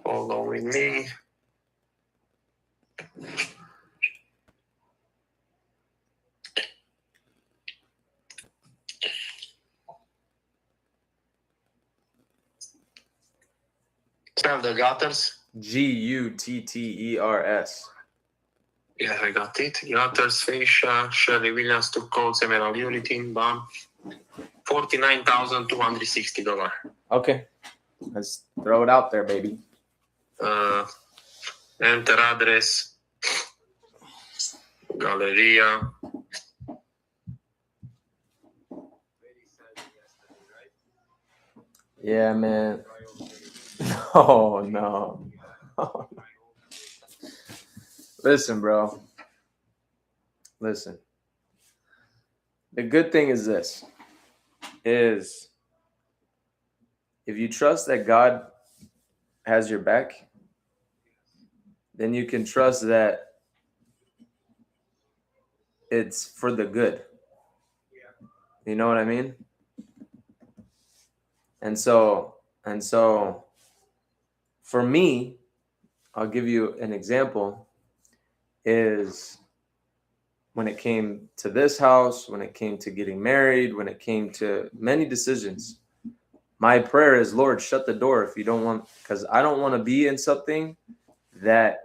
Follow with me. Spell the gutters. Gutters. Yeah, I got it. Gutters, Fascia, Shirley Williams took codes, Emerald Unity, BAM. $49,260. Okay. Let's throw it out there, baby. Enter address. Galleria. Yeah, man. Oh, no. Listen, bro. Listen. The good thing is this. Is if you trust that God has your back, then you can trust that it's for the good. You know what I mean? And so for me, I'll give you an example, is when it came to this house, when it came to getting married, when it came to many decisions, my prayer is, Lord, shut the door if you don't want, because I don't want to be in something that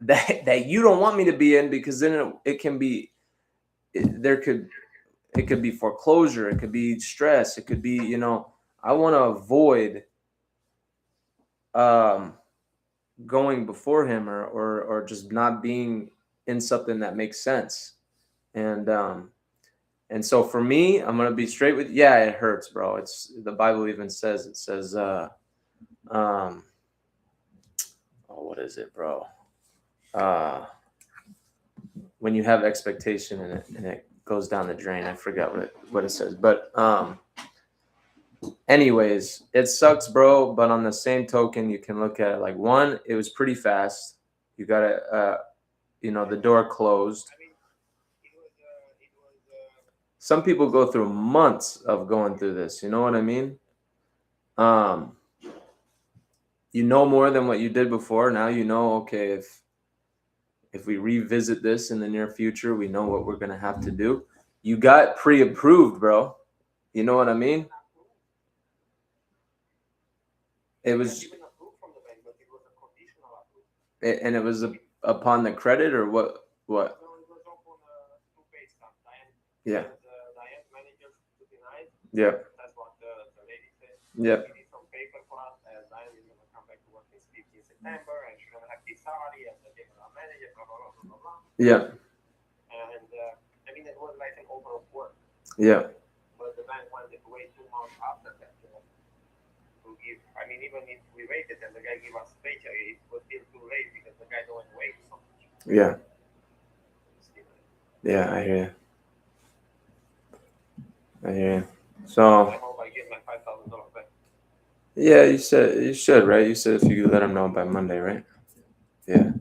you don't want me to be in, because then it can be, it could be foreclosure, it could be stress, it could be, I want to avoid going before him or just not being in something that makes sense. And so for me, I'm gonna be straight with, yeah, it hurts, bro. It's, the Bible even says, oh, what is it, bro? When you have expectation and it goes down the drain, I forgot what it says. But anyways, it sucks, bro. But on the same token, you can look at it like, one, it was pretty fast. You gotta, the door closed. Some people go through months of going through this. You know what I mean? You know more than what you did before. Now you know, okay, if we revisit this in the near future, we know what we're going to have to do. You got pre-approved, bro. You know what I mean? It was, and it was upon the credit, or what? Yeah. Yeah. That's what the lady said. Yeah. She did some paper for us, and Diane is going to come back to work in September, and she's going to have this salary as the general manager, blah, blah, blah, blah, blah. Yeah. And, I mean, it was like an offer of work. Yeah. But the bank wanted to wait 2 months after that to give. I mean, even if we waited and the guy gave us paycheck, it was still too late because the guy don't wait so much. Yeah. Yeah, I hear you. So I hope I get my $5,000 back. Yeah, you said you should, right? You said if you let them know by Monday, right? Yeah.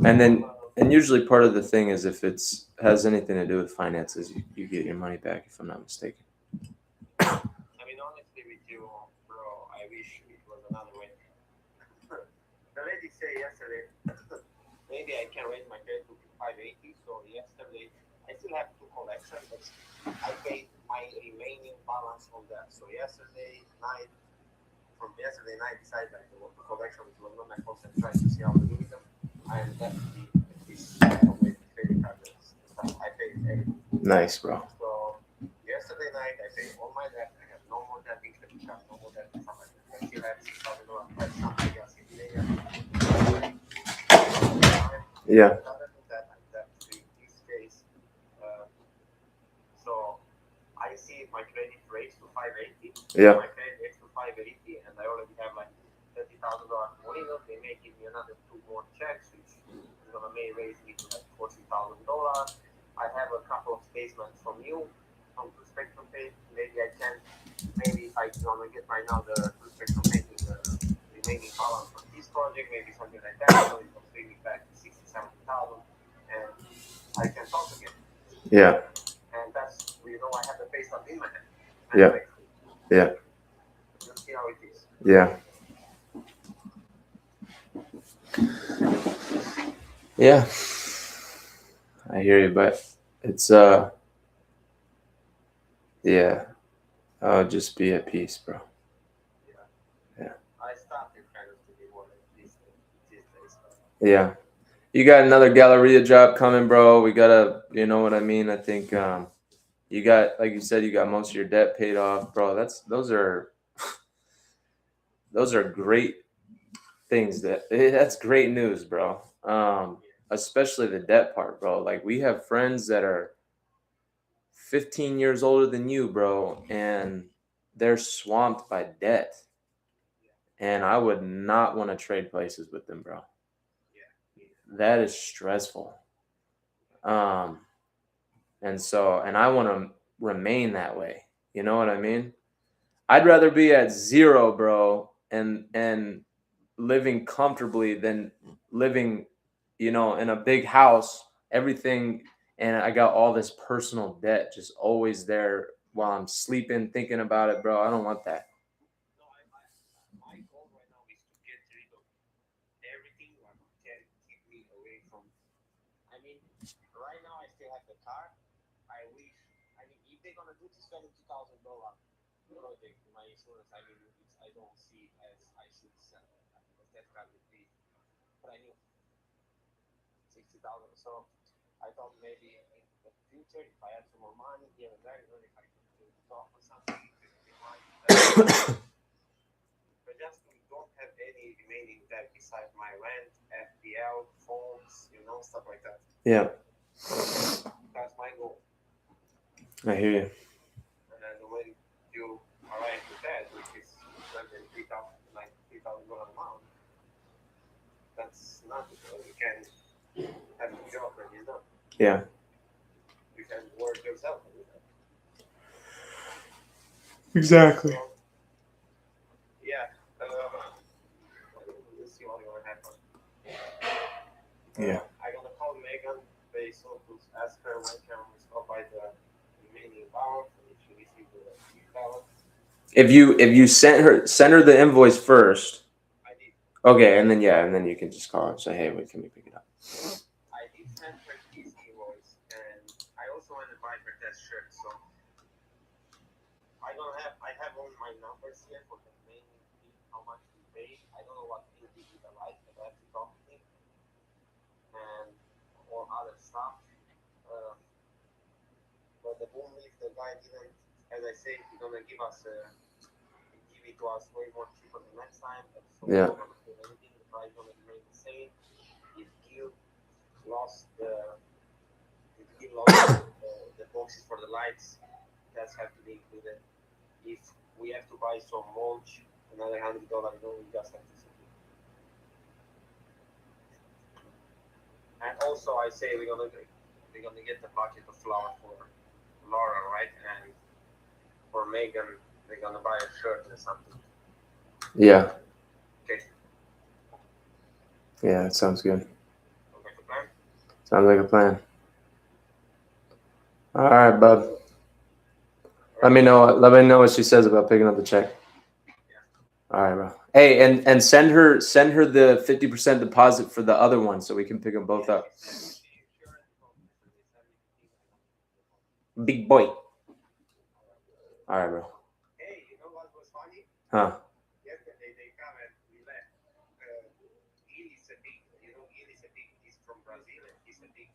And usually part of the thing is if it's has anything to do with finances, you get your money back, if I'm not mistaken. I mean, honestly with you, bro, I wish it was another way. The lady said yesterday, maybe I can raise my credit to 580. So yesterday, I still have 2 collections, but I paid my remaining balance on that. So yesterday night, decided that the collection was not my cost and trying to see how to do with them. I am definitely this credit card stuff. I paid everything. Nice, bro. So yesterday night, I paid all my debt. I have no more debt in credit card, no more debt in something. I still have $6,000 left, something else in there. Yeah. Other than that, I'm debt free in this case. So I see if my credit raised to 580. Yeah. My credit raised to 580, and I already have like $30,000 more in it. They may give me another 2 more checks, which is gonna may raise me to like $40,000. I have a couple of statements from you from Blue Spectrum pay. Maybe I can. Maybe if I gonna get right now the Blue Spectrum making the remaining balance on this project, maybe something like that. So it will bring me back to 60,000-70,000, and I can talk again. Yeah. And that's, I have the pay stub in my hand. Yeah. Yeah. Let's see how it is. Yeah. Yeah, I hear you, but it's yeah, I'll just be at peace, bro. Yeah. I started kind of to be more like these days. Yeah. You got another Galleria job coming, bro. We gotta, you know what I mean? I think you got, like you said, you got most of your debt paid off, bro. Those are great things. That's great news, bro. Especially the debt part, bro. Like we have friends that are 15 years older than you, bro, and they're swamped by debt. And I would not want to trade places with them, bro. That is stressful. Um, and I want to remain that way. You know what I mean? I'd rather be at zero, bro, and living comfortably than living, in a big house, everything, and I got all this personal debt just always there while I'm sleeping, thinking about it, bro. I don't want that. No, my goal right now is to get rid of everything what can keep me away from. I mean, right now I still have the car. I wish. I mean, if they're gonna do this $72,000 project, my insurance, I mean, I don't see it as I should sell it because that car would be brand new, 60,000. So I thought maybe in the future, if I had some more money here and there, if I could do talk or something, but just we don't have any remaining debt besides my rent, FPL, phones, stuff like that. Yeah, That's my goal. I hear you. And then when you arrive to that, which is less than $3,000 amount, that's nothing. So you can have a job when you're done. Yeah, You can work yourself. exactly. So, yeah. We'll see what will happen. Yeah. I'm gonna call Megan very soon to ask her when can we stop by the remaining balance and if she received the balance. If you send her the invoice first. I did. Okay, and then you can just call her and say, hey, wait, can we pick it up? I did send her this invoice, and I also want to buy her test shirt. So I have all my numbers here for the remaining fee, how much we paid. I don't know what will be the right, but I have to talk to him and all other stuff. But the boom leaf, the guy didn't, as I said, he's gonna give it to us way more cheaper the next time. So Yeah. we're not gonna do anything. The price gonna remain the same. If Gil lost the boxes for the lights, that's have to be included. If we have to buy some mulch, another $100, we just have to submit. And also, I say we're gonna get the bucket of flour for Laura, right? And for Megan, they're gonna buy a shirt or something. Yeah. Okay. Yeah, that sounds good. Okay, the plan? Sounds like a plan. All right, bub. Let me know what she says about picking up the check. Yeah. All right, bro. Hey, and send her the 50% deposit for the other one so we can pick them both up. Big boy. All right, bro. Hey, you know what was funny? Huh? Yesterday they come and we left. He's from Brazil and he's a big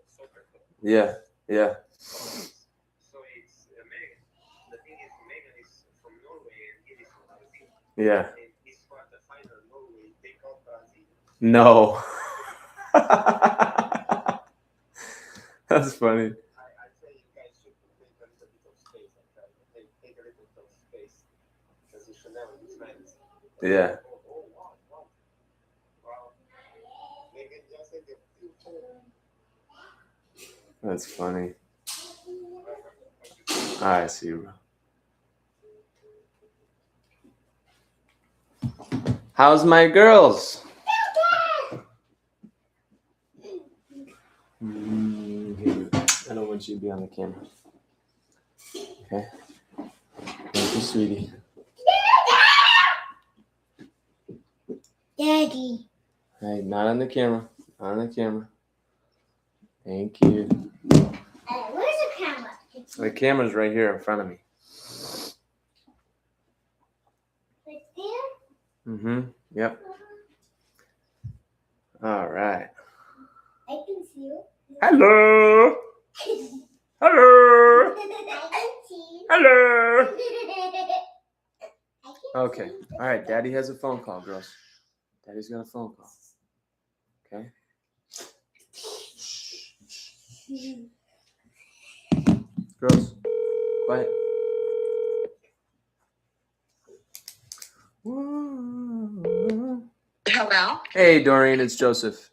soccer player. Yeah, yeah. So it's Megan. The thing is, Megan is from Norway and he is from Brazil. Yeah. And this quarterfinal, Norway take out Brazil. No. That's funny. I say you guys should take a little bit of space. Take a little bit of space because you should never be friends. Yeah. Oh, wow. Wow. Megan just said they're That's funny. I see you, bro. How's my girls? I don't want you to be on the camera. Okay. Thank you, sweetie. Daddy. Hey, not on the camera. On the camera. Thank you. Where's the camera? The camera's right here in front of me. Right there? Mm-hmm. Yep. All right. I can see you. Hello. Hello. I can see. Hello. I can Okay. see. All right. Daddy has a phone call, girls. Daddy's got a phone call. Okay. Girls, quiet. Hello. Hey, Doreen, it's Joseph.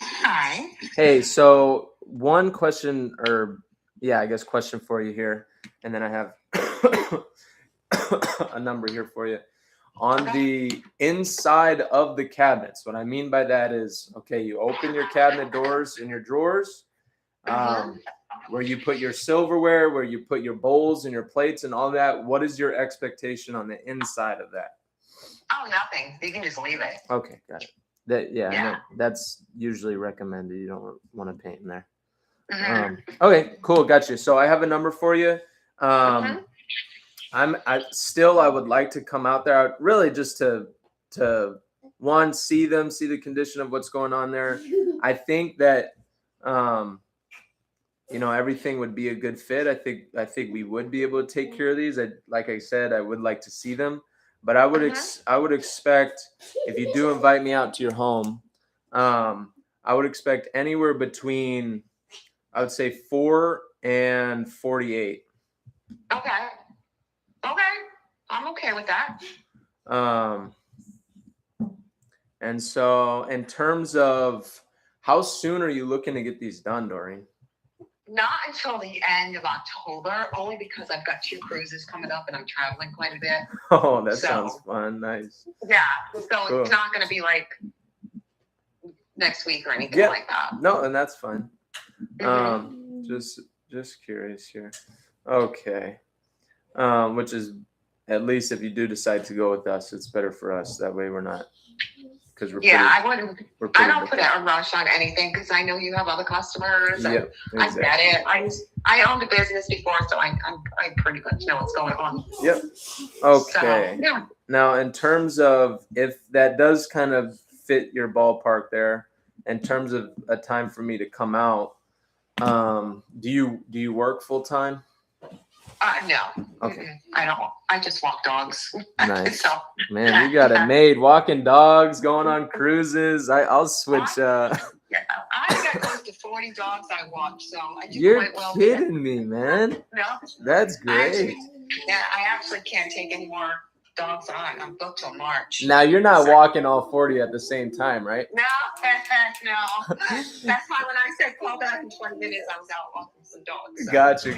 Hi. Hey, so one question, I guess question for you here, and then I have a number here for you. On the inside of the cabinets, what I mean by that is, okay, you open your cabinet doors in your drawers, where you put your silverware, where you put your bowls and your plates and all that. What is your expectation on the inside of that? Oh, nothing. You can just leave it. Okay, got it. I know Yeah. that's usually recommended. You don't want to paint in there. Mhm. Okay, cool, got you. So I have a number for you. I would like to come out there, really just to one, see the condition of what's going on there. I think that everything would be a good fit. I think we would be able to take care of these. Like I said, I would like to see them, but I would expect, if you do invite me out to your home, I would expect anywhere between, I would say, 4 and 48. Okay. I'm okay with that. And so in terms of how soon are you looking to get these done, Doreen? Not until the end of October, only because I've got 2 cruises coming up and I'm traveling quite a bit. Oh, that sounds fun. Nice. Yeah. So Cool. It's not going to be like next week or anything like that. No, and that's fine. Mhm. Just curious here. Okay. Which is, at least if you do decide to go with us, it's better for us. That way we're not, because we're I wouldn't. I don't put a rush on anything because I know you have other customers. And exactly. I get it. I owned a business before, so I pretty much know what's going on. Yep. Okay. So, yeah. Now, in terms of, if that does kind of fit your ballpark there, in terms of a time for me to come out, do you work full time? No. Okay. I don't. I just walk dogs. Nice. So, man, you got it made. Walking dogs, going on cruises. I'll switch. Yeah, I got close to 40 dogs I watch, so I do You're quite well. kidding me, man. No. That's great. I actually can't take any more dogs on. I'm booked till March. Now you're not walking all 40 at the same time, right? No, no. That's why when I said call back in 20 minutes, I was out walking some dogs. So. Gotcha.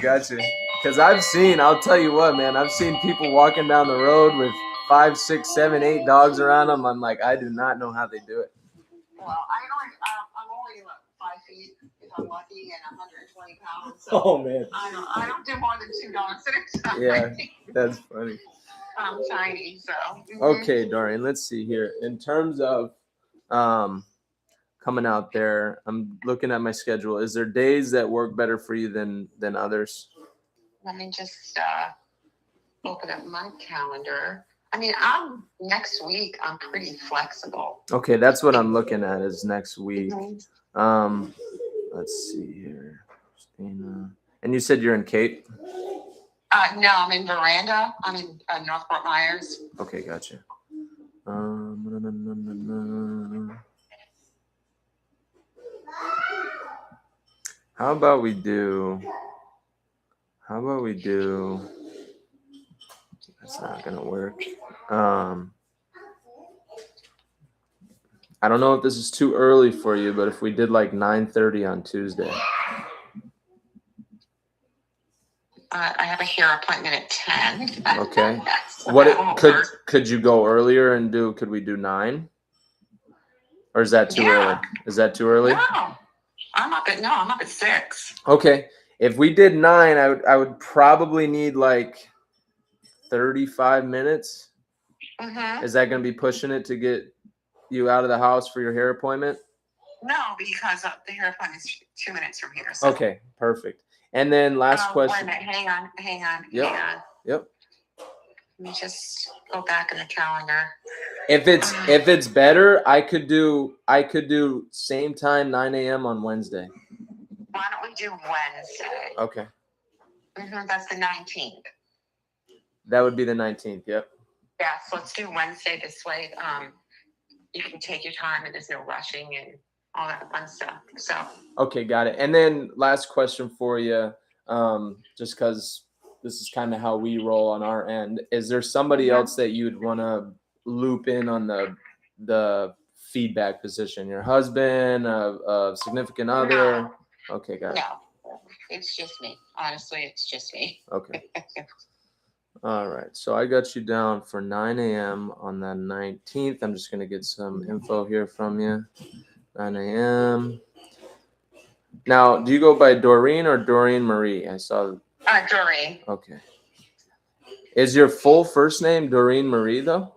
Because I'll tell you what, man, I've seen people walking down the road with 5, 6, 7, 8 dogs around them. I'm like, I do not know how they do it. Well, I'm only 5 feet if I'm lucky, and 120 pounds. So Oh man. I don't do more than 2 dogs at a time. Yeah, that's funny. I'm tiny, so. Okay, Doreen, let's see here. In terms of coming out there, I'm looking at my schedule. Is there days that work better for you than others? Let me just open up my calendar. I mean, next week I'm pretty flexible. Okay, that's what I'm looking at, is next week. Mm-hmm. Let's see here. Christina. And you said you're in Cape? No, I'm in Veranda. I'm in Northport Myers. Okay, gotcha. How about we do? That's not gonna work. I don't know if this is too early for you, but if we did like 9:30 on Tuesday. I have a hair appointment at 10. Okay. So could you go earlier and could we do 9? Or is that too early? Is that too early? No. I'm up at 6. Okay. If we did 9, I would probably need like 35 minutes. Mm-hmm. Is that going to be pushing it to get you out of the house for your hair appointment? No, because the airplane is 2 minutes from here. So. Okay, perfect. And then last Wait a question. minute. Hang on. Yep. Hang on. Yep. Let me just go back in the calendar. If it's better, I could do same time 9 a.m. on Wednesday. Why don't we do Wednesday? Okay. That's the 19th. That would be the 19th. Yep. Yes, let's do Wednesday this way. You can take your time and there's no rushing and all that fun stuff. So. Okay, got it. And then last question for you, just because this is kind of how we roll on our end. Is there somebody else that you'd want to loop in on the feedback position? Your husband, a significant other? No. Okay, got it. No, it's just me. Honestly, it's just me. Okay. All right. So I got you down for 9 a.m. on the 19th. I'm just going to get some info here from you. 9 a.m. Now, do you go by Doreen or Doreen Marie? I saw. Doreen. Okay. Is your full first name Doreen Marie, though?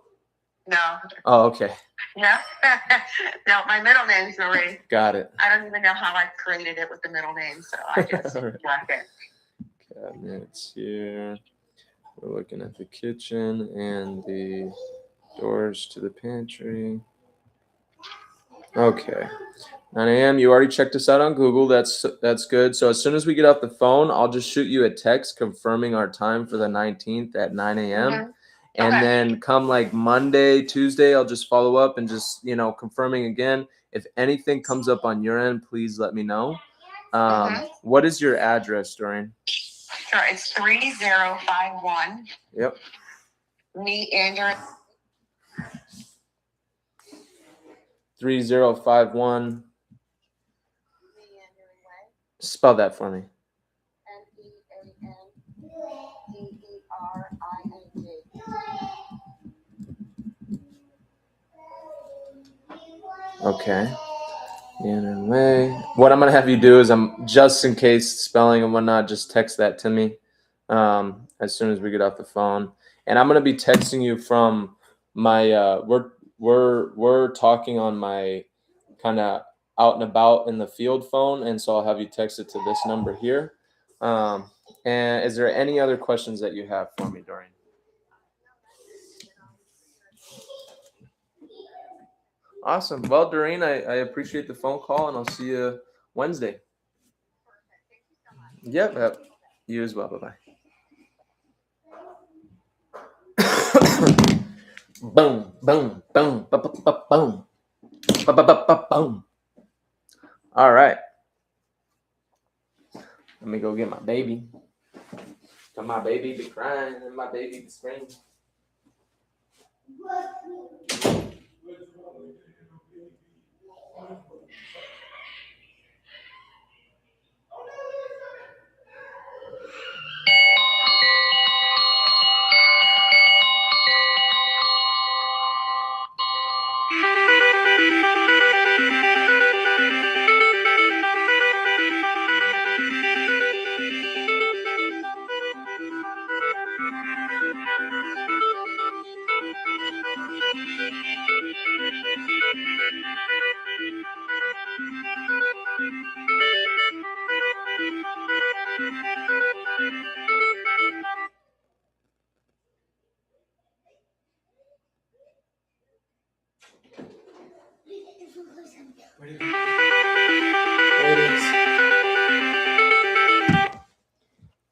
No. Oh, okay. No. No, my middle name's Marie. Got it. I don't even know how I created it with the middle name, so I just All right. left it. Cabinets here. We're looking at the kitchen and the doors to the pantry. Okay. 9 a.m. You already checked us out on Google. That's good. So as soon as we get off the phone, I'll just shoot you a text confirming our time for the 19th at 9 a.m. And then come like Monday, Tuesday, I'll just follow up and just, confirming again. If anything comes up on your end, please let me know. What is your address, Doreen? Sure, it's 3051. Yep. Me, Andrew. 3051. Spell that for me. Okay. Way. What I'm gonna have you do is just in case spelling and whatnot, just text that to me as soon as we get off the phone. And I'm gonna be texting you from my we're talking on my kind of out and about in the field phone, and so I'll have you text it to this number here. And is there any other questions that you have for me, Doreen? Awesome. Well, Doreen, I appreciate the phone call, and I'll see you Wednesday. Yep. You as well. Bye-bye. Boom, boom, boom, boom, boom. All right. Let me go get my baby. Cause my baby be crying and my baby be screaming.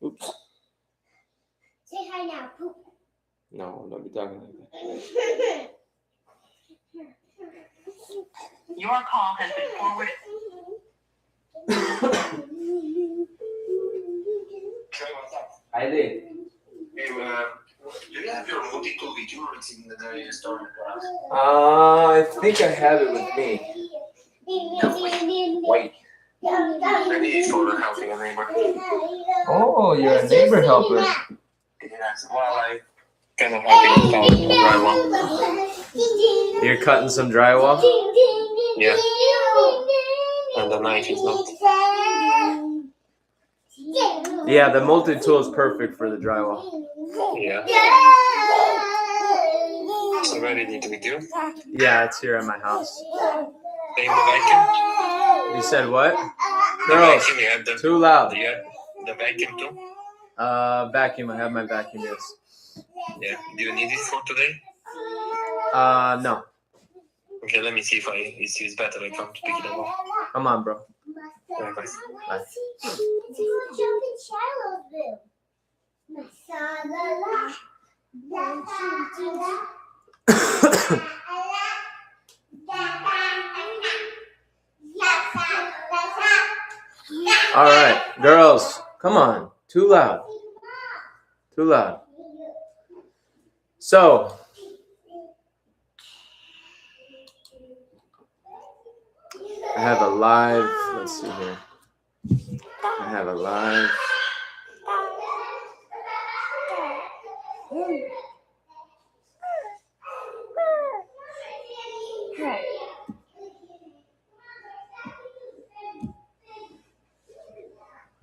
Oops. Say hi now. Poop. No, don't be talking like that. Your call has been forwarded. Hi there. Hey, do you have your multi-tool with you, or it's in the store in class? I think I have it with me. Wait. Maybe for helping a neighbor. Oh, you're a neighbor helper. Yes, well, I kind of helping install drywall. You're cutting some drywall? Yeah. And the knife is not. Yeah, the multi-tool is perfect for the drywall. Yeah. So where did it need to be due? Yeah, it's here at my house. Name the vacuum. You said what? The Girls, vacuum, you have the, too loud. you have the vacuum too? Vacuum. I have my vacuum, yes. Yeah. Do you need it for today? No. Okay, let me see if it's better if I'm to pick it up. Come on, bro. Bye. Bye. All right, girls, come on. Too loud. Too loud. So, I have a live. Let's see here. I have a live.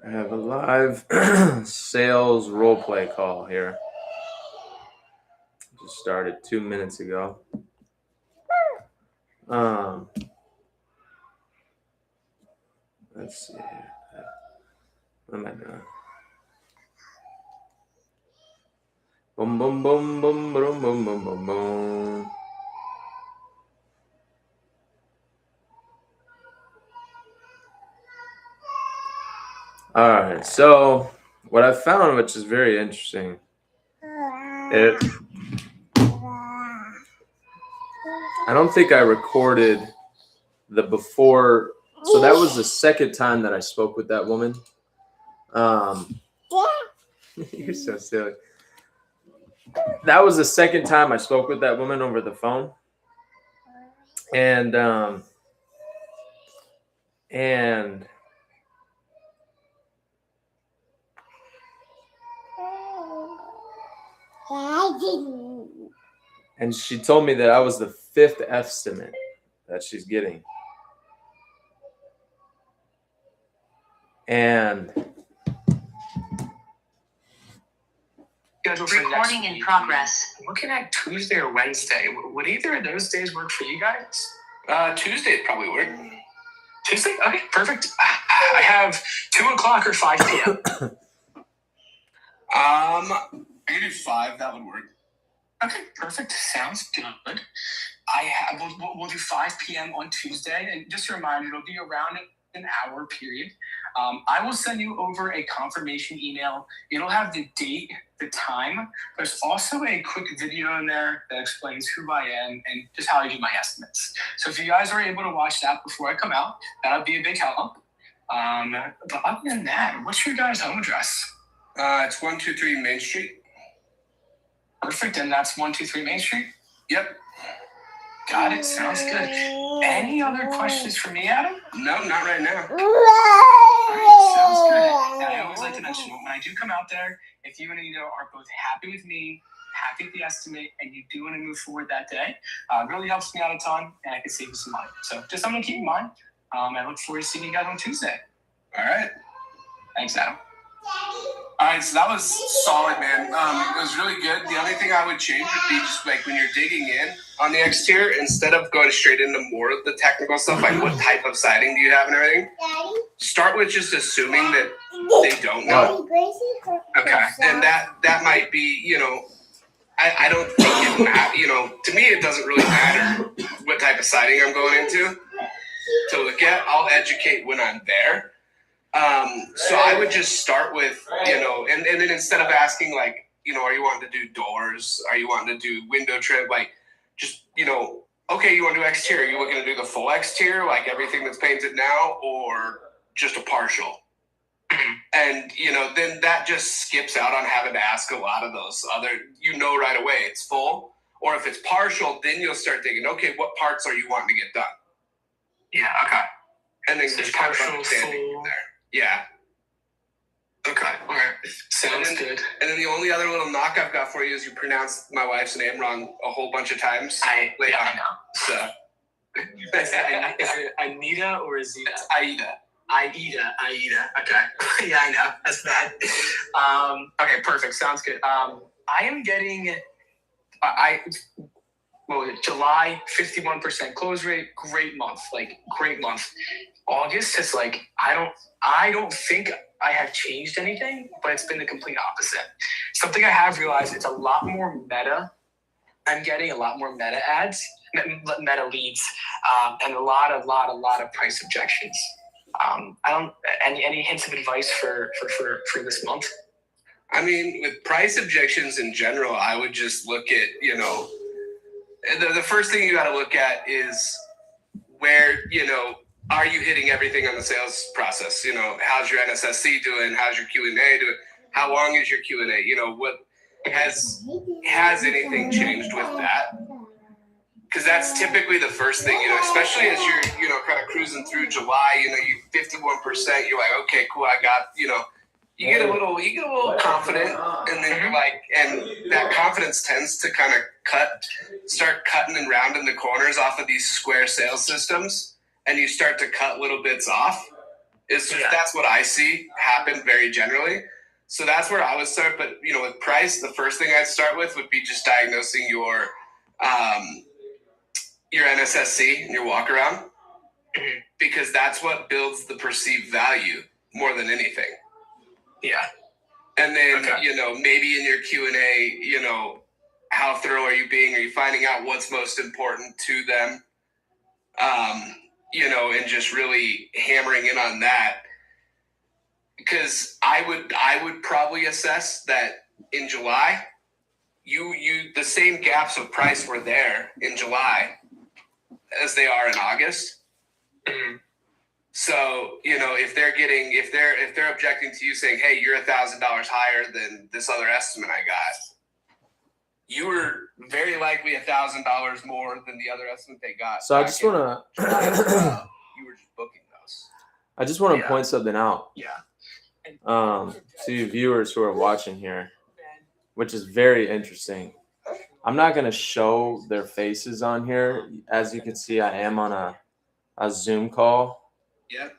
I have a live sales role play call here. Just started 2 minutes ago. Let's see here. What am I doing? Boom, boom, boom, boom, boom, boom, boom, boom, boom. All right. So, what I found, which is very interesting, I don't think I recorded the before. So that was the second time that I spoke with that woman. You're so silly. That was the second time I spoke with that woman over the phone, and she told me that I was the fifth estimate that she's getting, and Recording in progress. Looking at Tuesday or Wednesday. Would either of those days work for you guys? Tuesday probably work. Tuesday? Okay, perfect. I have 2 o'clock or 5 p.m. I can do 5. That would work. Okay, perfect. Sounds good. We'll do 5 p.m. on Tuesday, and just a reminder, it'll be around an hour period. I will send you over a confirmation email. It'll have the date, the time. There's also a quick video in there that explains who I am and just how I do my estimates. So if you guys are able to watch that before I come out, that'll be a big help. But other than that, what's your guys' home address? It's 123 Main Street. Perfect, and that's 123 Main Street? Yep. Got it, sounds good. Any other questions for me, Adam? No, not right now. All right, sounds good. And I always like to mention, when I do come out there, if you and Anita are both happy with me, happy with the estimate, and you do want to move forward that day, it really helps me out a ton, and I can save you some money. So just something to keep in mind. I look forward to seeing you guys on Tuesday. All right. Thanks, Adam. All right, so that was solid, man. It was really good. The only thing I would change would be just like when you're digging in on the exterior, instead of going straight into more of the technical stuff, like what type of siding do you have and everything, start with just assuming that they don't know. Okay. And that might be, I don't think it matters. To me, it doesn't really matter what type of siding I'm going into to look at. I'll educate when I'm there. So I would just start with, and then instead of asking like, are you wanting to do doors? Are you wanting to do window trim? Like, just, okay, you want to do exterior? You looking to do the full exterior, like everything that's painted now, or just a partial? And, then that just skips out on having to ask a lot of those other, right away it's full. Or if it's partial, then you'll start thinking, okay, what parts are you wanting to get done? Yeah, okay. And then So just kind of partial, understanding full. there. Yeah. Okay. All right. Sounds good. And then the only other little knock I've got for you is you pronounced my wife's name wrong a whole bunch of times. I know. So. Is it Anita or is it Aida? Aida. Okay. Yeah, I know. That's bad. Okay, perfect. Sounds good. I am getting. July, 51% close rate, great month, like great month. August is like, I don't think I have changed anything, but it's been the complete opposite. Something I have realized, it's a lot more meta. I'm getting a lot more meta ads, meta leads, and a lot of price objections. Any hints of advice for this month? I mean, with price objections in general, I would just look at, the first thing you got to look at is where, are you hitting everything on the sales process? How's your NSSC doing? How's your Q&A doing? How long is your Q&A? What has anything changed with that? Because that's typically the first thing, especially as you're, kind of cruising through July, you 51%, you're like, okay, cool, I got, you get a little confident, and then you're like, and that confidence tends to kind of start cutting and rounding the corners off of these square sales systems, and you start to cut little bits off. That's what I see happen very generally. So that's where I would start. But with price, the first thing I'd start with would be just diagnosing your NSSC and your walk around, because that's what builds the perceived value more than anything. Yeah. And then, maybe in your Q&A, how thorough are you being? Are you finding out what's most important to them? And just really hammering in on that. Because I would probably assess that in July, the same gaps of price were there in July as they are in August. Mm-hmm. So, if they're objecting to you saying, hey, you're $1,000 higher than this other estimate I got, you were very likely $1,000 more than the other estimate they got. So I just want to, you were just booking those. I just want to point something out. Yeah. To you viewers who are watching here, which is very interesting. I'm not going to show their faces on here. As you can see, I am on a Zoom call. Yep.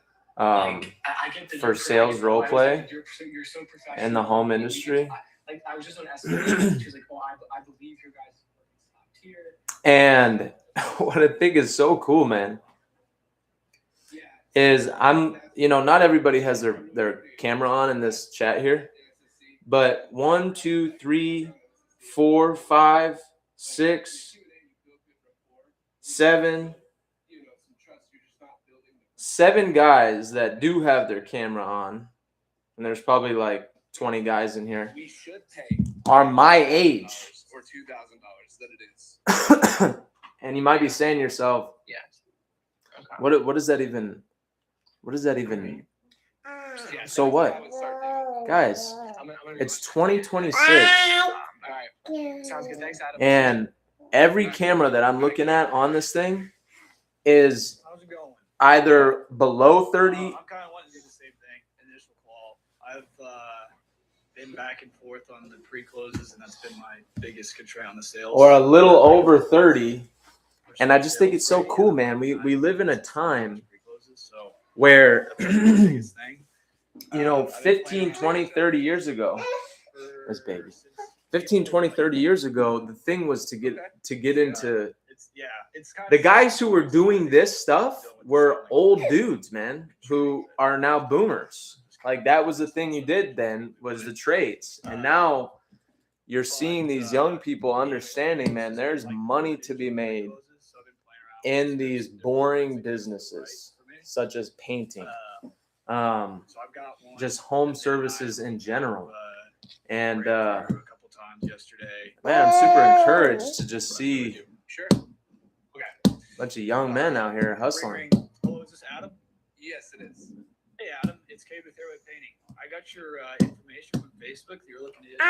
For sales role play in the home industry. I was just on estimate. She was like, I believe your guys top tier. And what I think is so cool, man, is not everybody has their camera on in this chat here, but 1, 2, 3, 4, 5, 6, 7 guys that do have their camera on, and there's probably like 20 guys in here, We should pay are my age. or $2,000 that it is. And you might be saying to yourself, Yeah. what does that even so what? Guys, it's 2026. All right. Sounds good. Thanks, Adam. And every camera that I'm looking at on this thing is How's it going? either below 30. I'm kind of wanting to do the same thing. Initial call. I've been back and forth on the pre-closes, and that's been my biggest constraint on the sales. Or a little over 30. And I just think it's so cool, man. We live in a time where, 15, 20, 30 years ago, this baby, 15, 20, 30 years ago, the thing was to get into the guys who were doing this stuff were old dudes, man, who are now boomers. Like that was the thing you did then, was the trades. And now you're seeing these young people understanding, man, there's money to be made in these boring businesses such as painting, just home services in general. And a couple times yesterday. man, I'm super encouraged to just see Sure. a bunch of young men out here hustling. Hello, is this Adam? Yes, it is. Hey, Adam, it's Kay with Airway Painting. I got your information from Facebook. You're looking at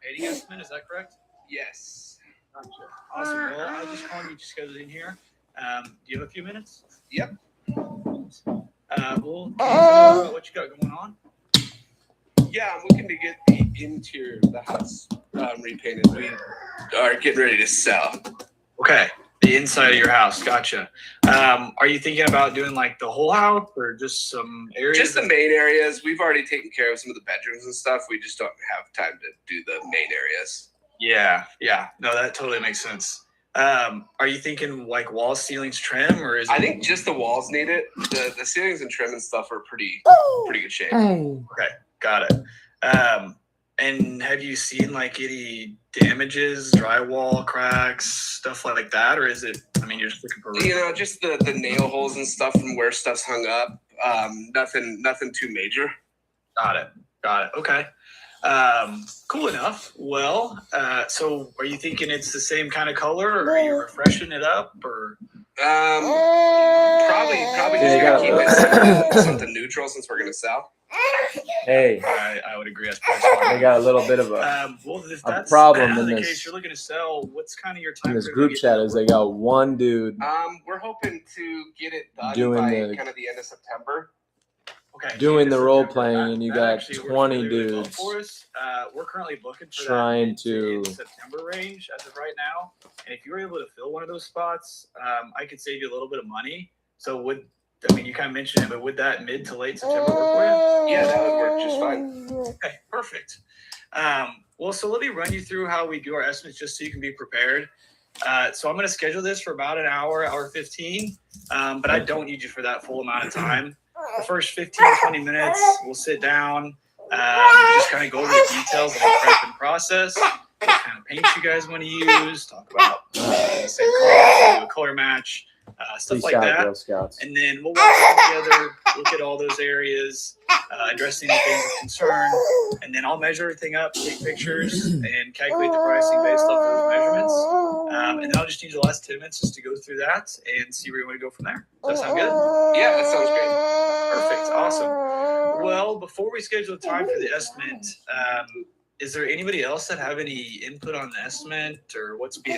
painting estimate. Is that correct? Yes. Gotcha. Awesome. Well, I was just calling you just because in here. Do you have a few minutes? Yep. Well, what you got going on? Yeah, I'm looking to get the interior of the house repainted. We are getting ready to sell. Okay, the inside of your house. Gotcha. Are you thinking about doing like the whole house or just some areas? Just the main areas. We've already taken care of some of the bedrooms and stuff. We just don't have time to do the main areas. Yeah. No, that totally makes sense. Are you thinking like walls, ceilings, trim, or is it? I think just the walls need it. The ceilings and trim and stuff are pretty good shape. Okay, got it. And have you seen like any damages, drywall cracks, stuff like that, or is it? I mean, you're just looking for. Just the nail holes and stuff from where stuff's hung up. Nothing too major. Got it. Okay. Cool enough. Well, so are you thinking it's the same kind of color, or are you refreshing it up, or? Probably just gonna keep it something neutral since we're gonna sell. Hey, I would agree. That's pretty smart. they got a little bit of a Well, if that's problem in the this- case you're looking to sell, what's kind of your time? in this frame group to get chat that is they work? got one dude We're hoping to get it done Doing by the- kind of the end of September. Okay, doing the September. role playing, and you That got actually works 20 really, really well dudes for us. We're currently booking for trying that to- September range as of right now. And if you were able to fill one of those spots, I could save you a little bit of money. So you kind of mentioned it, but would that mid to late September work for you? Yeah, that would work just fine. Okay, perfect. Well, so let me run you through how we do our estimates just so you can be prepared. So I'm going to schedule this for about an hour 15, but I don't need you for that full amount of time. The first 15, 20 minutes, we'll sit down, just kind of go over the details of the prep and process, what kind of paint you guys want to use, talk about the same color, do a color match, stuff Peace like out, that. Girl Scouts. And then we'll walk all together, look at all those areas, address anything of concern, and then I'll measure everything up, take pictures, and calculate the pricing based off those measurements. And then I'll just need the last 10 minutes just to go through that and see where you want to go from there. Does that sound good? Yeah, that sounds great. Perfect. Awesome. Well, before we schedule the time for the estimate, is there anybody else that have any input on the estimate or what's being